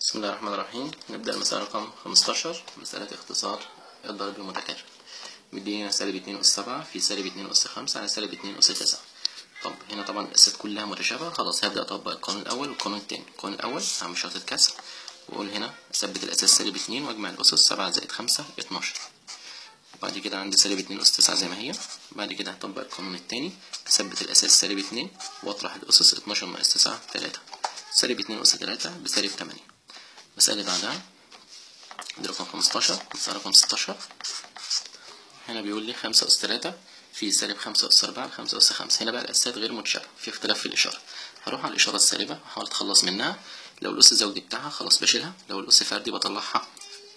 بسم الله الرحمن الرحيم. نبدأ المسألة رقم 15، مسألة اختصار الضرب المتكرر. مدينا سالب 2 أس 7 في سالب 2 أس 5 على سالب 2 أس 9. طب هنا طبعا الأسات كلها متشابهة، خلاص هبدأ أطبق القانون الأول والقانون التاني. القانون الأول هعمل شرطة كسر وأقول هنا أثبت الأساس سالب 2 وأجمع الأسس 7 زائد 5 12. بعد كده عندي سالب 2 أس 9 زي ما هي. بعد كده هطبق القانون التاني، أثبت الأساس سالب 2 وأطرح الأسس 12 ناقص 9 3. سالب 2 أس 3 بسالب 8. المسألة اللي بعدها دي رقم 15. مسألة رقم 16 هنا بيقول لي 5 أس 3 في سالب 5 أس 4 على 5 أس 5. هنا بقى الأسات غير متشابهة، في اختلاف في الإشارة. هروح على الإشارة السالبة وأحاول أتخلص منها. لو الأس زوجي بتاعها خلاص بشيلها، لو الأس فردي بطلعها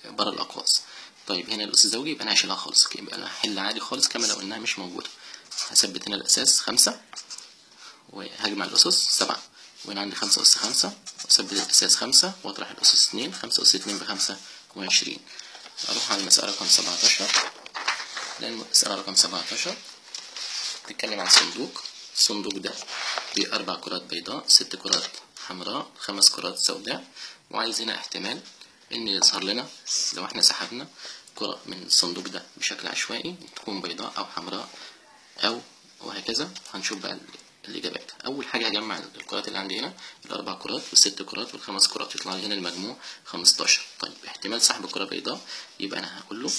بره الأقواس. طيب هنا الأس زوجي يبقى أنا هشيلها خالص، يبقى أنا هحل عادي خالص كما لو إنها مش موجودة. هثبت هنا الأساس 5 وهجمع الأسس 7، وهنا عندي 5 أس 5 وأثبت الأساس 5 وأطرح الأسس 2. 5 أس 2 ب25. أروح على المسألة رقم 17. لأن المسألة رقم 17 بتتكلم عن صندوق. الصندوق ده ب4 كرات بيضاء، 6 كرات حمراء، 5 كرات سوداء. وعايز هنا احتمال إن يظهر لنا لو احنا سحبنا كرة من الصندوق ده بشكل عشوائي تكون بيضاء أو حمراء أو وهكذا. هنشوف بقى الإجابات. أول حاجة هجمع الكرات اللي عندي هنا، ال4 كرات وال6 كرات وال5 كرات، يطلع لي هنا المجموع 15. طيب احتمال سحب الكرة بيضاء، يبقى أنا هقول له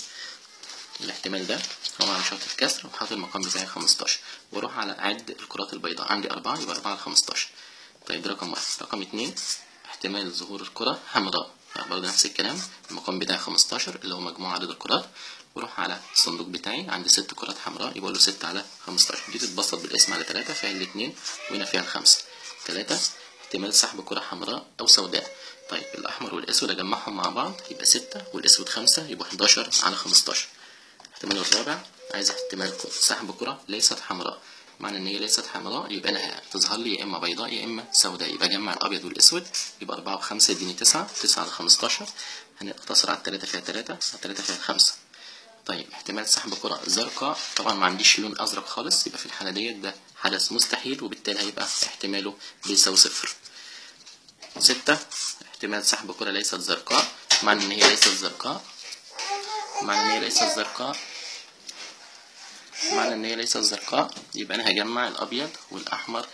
الاحتمال ده هو عن شرط الكسر وحاطط المقام بتاعي 15، واروح على أعد الكرات البيضاء. عندي 4 يبقى 4 على 15. طيب ده رقم 1. رقم 2 احتمال ظهور الكرة حمراء، برضه نفس الكلام، المقام بتاعي 15 اللي هو مجموع عدد الكرات. واروح على الصندوق بتاعي عندي 6 كرات حمراء، يبقى له 6 على 15. دي تتبسط بالاسم على 3 فيها الاثنين وهنا فيها الخمسة. 3 احتمال سحب كرة حمراء أو سوداء. طيب الأحمر والأسود أجمعهم مع بعض يبقى 6 والأسود 5 يبقى 11 على 15. الاحتمال الرابع عايز احتمال سحب كرة ليست حمراء. معنى ان هي ليست حمراء يبقى انا تظهر لي يا اما بيضاء يا اما سوداء، يبقى اجمع الابيض والاسود. يبقى 4 و5 يديني 9 على 15. هنقتصر على 3 فيها 3 على 3 فيها 5. طيب احتمال سحب كرة زرقاء، طبعا ما عنديش لون ازرق خالص، يبقى في الحالة ديت ده حدث مستحيل وبالتالي هيبقى احتماله بيساوي 0. 6 احتمال سحب كرة ليست زرقاء. معنى ان هي ليست زرقاء يبقى انا هجمع الابيض والاحمر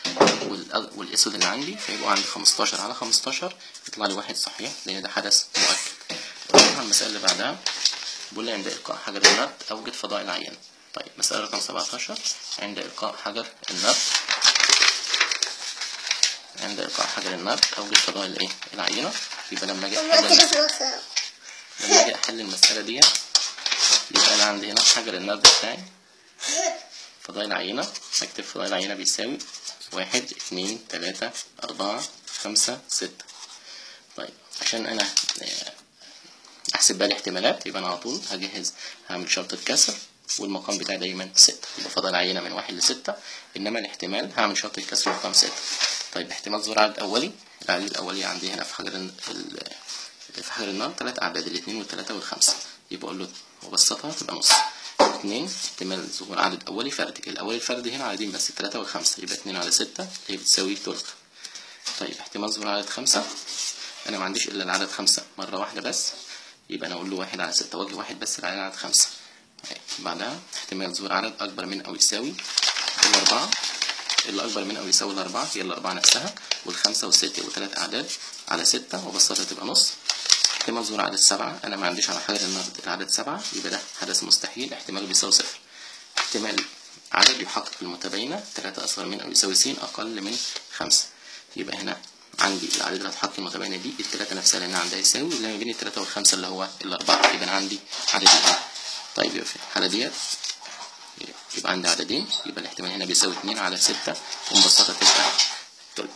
والاسود اللي عندي، فيبقوا عندي 15 على 15. يطلع لي واحد صحيح لان ده حدث مؤكد. نروح المسألة اللي بعدها. بيقول لي عند إلقاء حجر النرد أوجد فضاء العينة. طيب مسألة رقم 17. عند إلقاء حجر النرد أوجد فضاء العينة. يبقى لما أجي أحل المسألة دي يبقى أنا عندي هنا حجر النرد بتاعي فضاء العينة. أكتب فضاء العينة بيساوي 1 2 3 4 5 6. طيب عشان أنا احسب بقى الاحتمالات يبقى انا على طول هعمل شرطة كسر والمقام بتاعي دايما 6، يبقى فضل العينة من 1 ل6، انما الاحتمال هعمل شرطة كسر رقم 6. طيب احتمال ظهور عدد اولي. العدد الاولي عندي هنا في حجر النار 3 اعداد، الاثنين والثلاثة والخمسة، يبقى اقول له وبسطها تبقى نص. 2 احتمال ظهور عدد اولي فردي. الاولي الفردي هنا عددين بس، 3 و5، يبقى 2 على 6 اللي هي بتساوي ثلث. طيب احتمال ظهور عدد 5، انا ما عنديش الا العدد 5 مرة واحدة بس، يبقى انا اقول له 1 على 6 وجه واحد بس على عدد 5. بعدها احتمال ظهور عدد اكبر من او يساوي ال4. اللي اكبر من او يساوي ال4 هي ال4 نفسها، وال5 وال6 يبقوا 3 اعداد على 6 وبسطها تبقى نص. احتمال ظهور عدد 7، انا ما عنديش على حجر النرد العدد 7، يبقى ده حدث مستحيل احتماله بيساوي 0. احتمال عدد يحقق المتباينة 3 اصغر من او يساوي س اقل من 5. يبقى هنا عندي العدد اللي هتحط المتباينة دي الثلاثة نفسها لأن عندها يساوي، اللي ما بين الثلاثة والخمسة اللي هو ال4، يبقى أنا عندي عددين. طيب يبقى في الحالة ديت يبقى عندي عددين، يبقى الاحتمال هنا بيساوي 2 على 6 ومبسطة تبقى تلت.